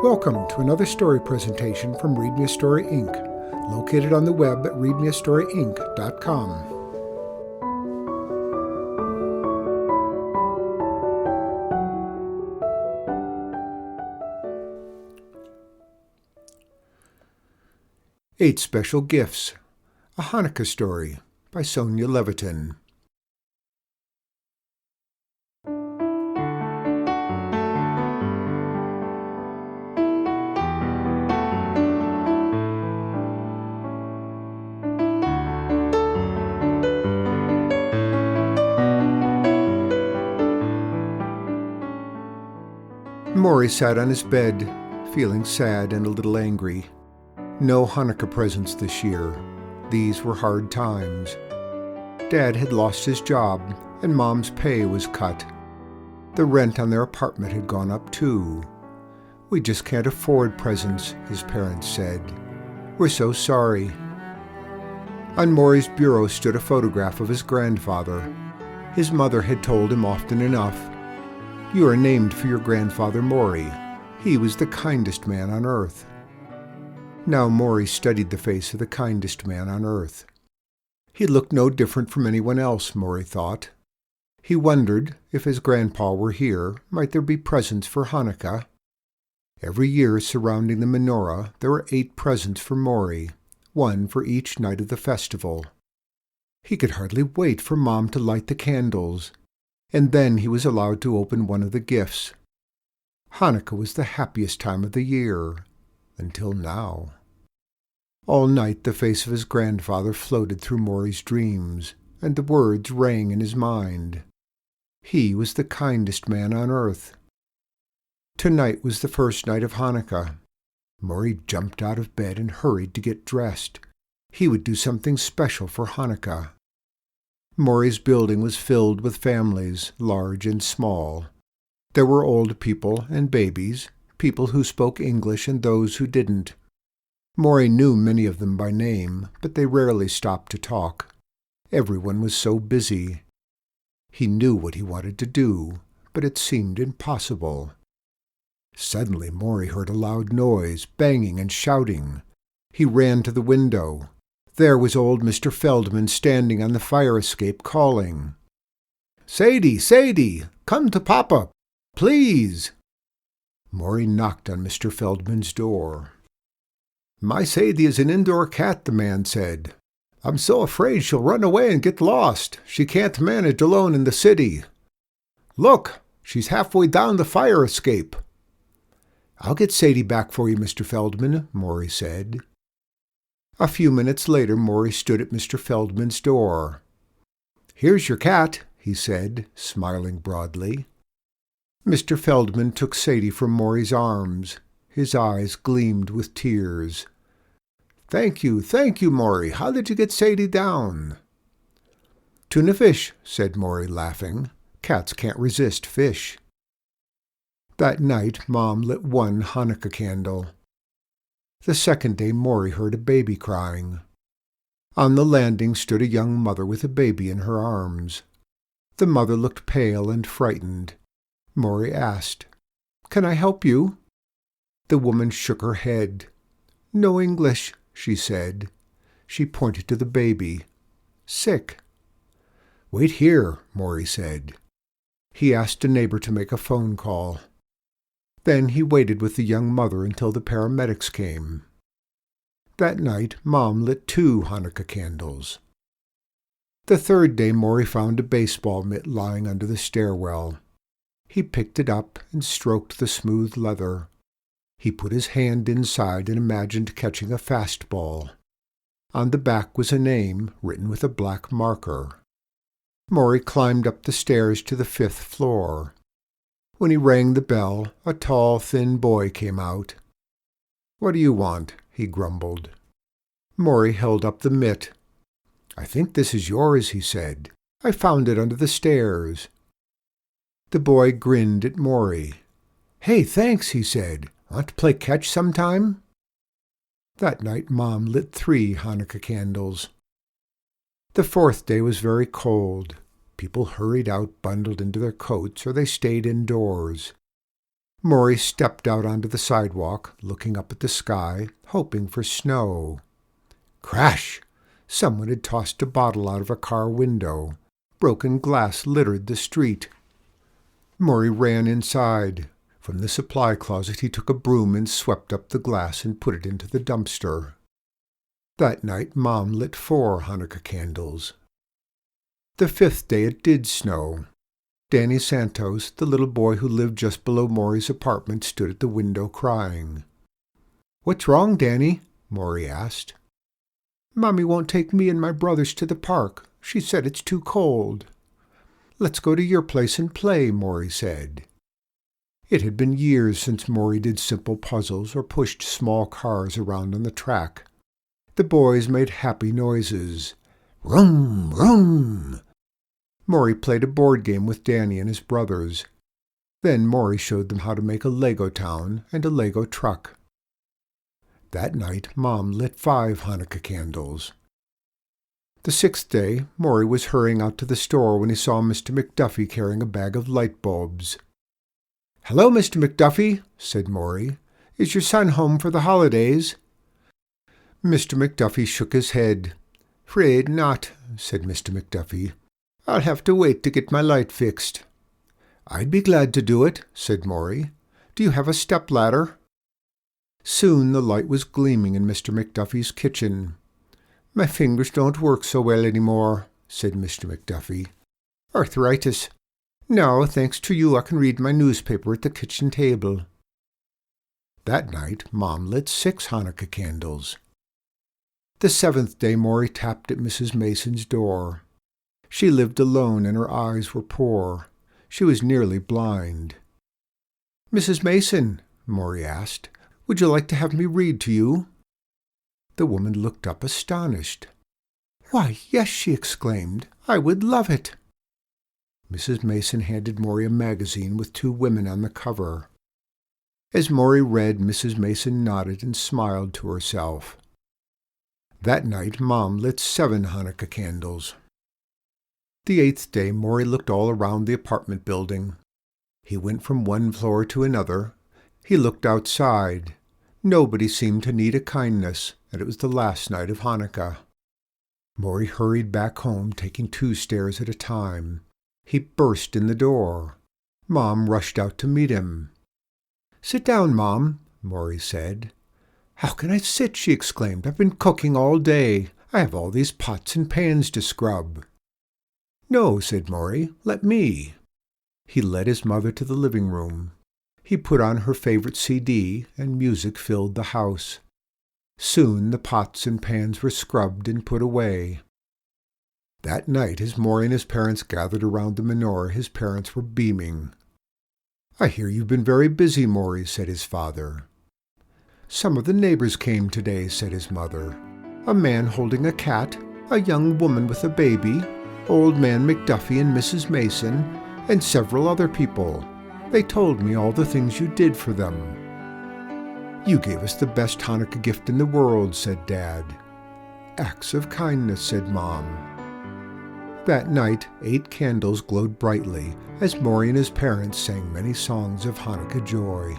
Welcome to another story presentation from Read Me a Story, Inc., located on the web at readmeastoryinc.com. Eight Special Gifts, a Hanukkah story by Sonia Levitin. Morry sat on his bed, feeling sad and a little angry. No Hanukkah presents this year. These were hard times. Dad had lost his job, and Mom's pay was cut. The rent on their apartment had gone up too. "We just can't afford presents," his parents said. "We're so sorry." On Morry's bureau stood a photograph of his grandfather. His mother had told him often enough, "You are named for your grandfather Morry. He was the kindest man on earth." Now Morry studied the face of the kindest man on earth. He looked no different from anyone else, Morry thought. He wondered, if his grandpa were here, might there be presents for Hanukkah? Every year surrounding the menorah there were 8 presents for Morry, one for each night of the festival. He could hardly wait for Mom to light the candles, and then he was allowed to open one of the gifts. Hanukkah was the happiest time of the year, until now. All night the face of his grandfather floated through Morry's dreams, and the words rang in his mind. He was the kindest man on earth. Tonight was the first night of Hanukkah. Morry jumped out of bed and hurried to get dressed. He would do something special for Hanukkah. Morry's building was filled with families, large and small. There were old people and babies, people who spoke English and those who didn't. Morry knew many of them by name, but they rarely stopped to talk. Everyone was so busy. He knew what he wanted to do, but it seemed impossible. Suddenly Morry heard a loud noise, banging and shouting. He ran to the window. There was old Mr. Feldman standing on the fire escape calling, "Sadie, Sadie, come to Papa, please." Morry knocked on Mr. Feldman's door. "My Sadie is an indoor cat," the man said. "I'm so afraid she'll run away and get lost. She can't manage alone in the city. Look, she's halfway down the fire escape." "I'll get Sadie back for you, Mr. Feldman," Morry said. A few minutes later Morry stood at Mr. Feldman's door. "Here's your cat," he said, smiling broadly. Mr. Feldman took Sadie from Morry's arms. His eyes gleamed with tears. Thank you, Morry. How did you get Sadie down?" "Tuna fish," said Morry, laughing. "Cats can't resist fish." That night Mom lit one Hanukkah candle. The second day Morry heard a baby crying. On the landing stood a young mother with a baby in her arms. The mother looked pale and frightened. Morry asked, "Can I help you?" The woman shook her head. "No English," she said. She pointed to the baby. "Sick." "Wait here," Morry said. He asked a neighbor to make a phone call. Then he waited with the young mother until the paramedics came. That night Mom lit 2 Hanukkah candles. The third day Morry found a baseball mitt lying under the stairwell. He picked it up and stroked the smooth leather. He put his hand inside and imagined catching a fastball. On the back was a name written with a black marker. Morry climbed up the stairs to the 5th floor. When he rang the bell, a tall, thin boy came out. "What do you want?" he grumbled. Morry held up the mitt. "I think this is yours," he said. "I found it under the stairs." The boy grinned at Morry. "Hey, thanks," he said. "Want to play catch sometime?" That night Mom lit 3 Hanukkah candles. The 4th day was very cold. People hurried out bundled into their coats, or they stayed indoors. Morry stepped out onto the sidewalk, looking up at the sky, hoping for snow. Crash! Someone had tossed a bottle out of a car window. Broken glass littered the street. Morry ran inside. From the supply closet he took a broom and swept up the glass and put it into the dumpster. That night Mom lit 4 Hanukkah candles. The 5th day it did snow. Danny Santos, the little boy who lived just below Morry's apartment, stood at the window crying. "What's wrong, Danny?" Morry asked. "Mommy won't take me and my brothers to the park. She said it's too cold." "Let's go to your place and play," Morry said. It had been years since Morry did simple puzzles or pushed small cars around on the track. The boys made happy noises. Vroom, vroom. Morry played a board game with Danny and his brothers. Then Morry showed them how to make a Lego town and a Lego truck. That night Mom lit 5 Hanukkah candles. The 6th day, Morry was hurrying out to the store when he saw Mr. McDuffie carrying a bag of light bulbs. "Hello, Mr. McDuffie," said Morry. "Is your son home for the holidays?" Mr. McDuffie shook his head. "'Fraid not," said Mr. McDuffie. "I'll have to wait to get my light fixed." "I'd be glad to do it," said Morry. "Do you have a stepladder?" Soon the light was gleaming in Mr. McDuffie's kitchen. "My fingers don't work so well any more," said Mr. McDuffie. "Arthritis. Now, thanks to you, I can read my newspaper at the kitchen table." That night Mom lit 6 Hanukkah candles. The 7th day Morry tapped at Mrs. Mason's door. She lived alone and her eyes were poor. She was nearly blind. "Mrs. Mason," Morry asked, "would you like to have me read to you?" The woman looked up astonished. "Why, yes," she exclaimed. "I would love it." Mrs. Mason handed Morry a magazine with 2 women on the cover. As Morry read, Mrs. Mason nodded and smiled to herself. That night Mom lit 7 Hanukkah candles. The 8th day Morry looked all around the apartment building. He went from one floor to another. He looked outside. Nobody seemed to need a kindness, and it was the last night of Hanukkah. Morry hurried back home, taking 2 stairs at a time. He burst in the door. Mom rushed out to meet him. "Sit down, Mom," Morry said. "How can I sit?" she exclaimed. "I've been cooking all day. I have all these pots and pans to scrub." "No," said Morry. "Let me." He led his mother to the living room. He put on her favorite CD, and music filled the house. Soon the pots and pans were scrubbed and put away. That night, as Morry and his parents gathered around the menorah, his parents were beaming. "I hear you've been very busy, Morry," said his father. "Some of the neighbors came today," said his mother. "A man holding a cat, a young woman with a baby, Old Man McDuffie and Mrs. Mason, and several other people. They told me all the things you did for them." "You gave us the best Hanukkah gift in the world," said Dad. "Acts of kindness," said Mom. That night 8 candles glowed brightly as Morry and his parents sang many songs of Hanukkah joy.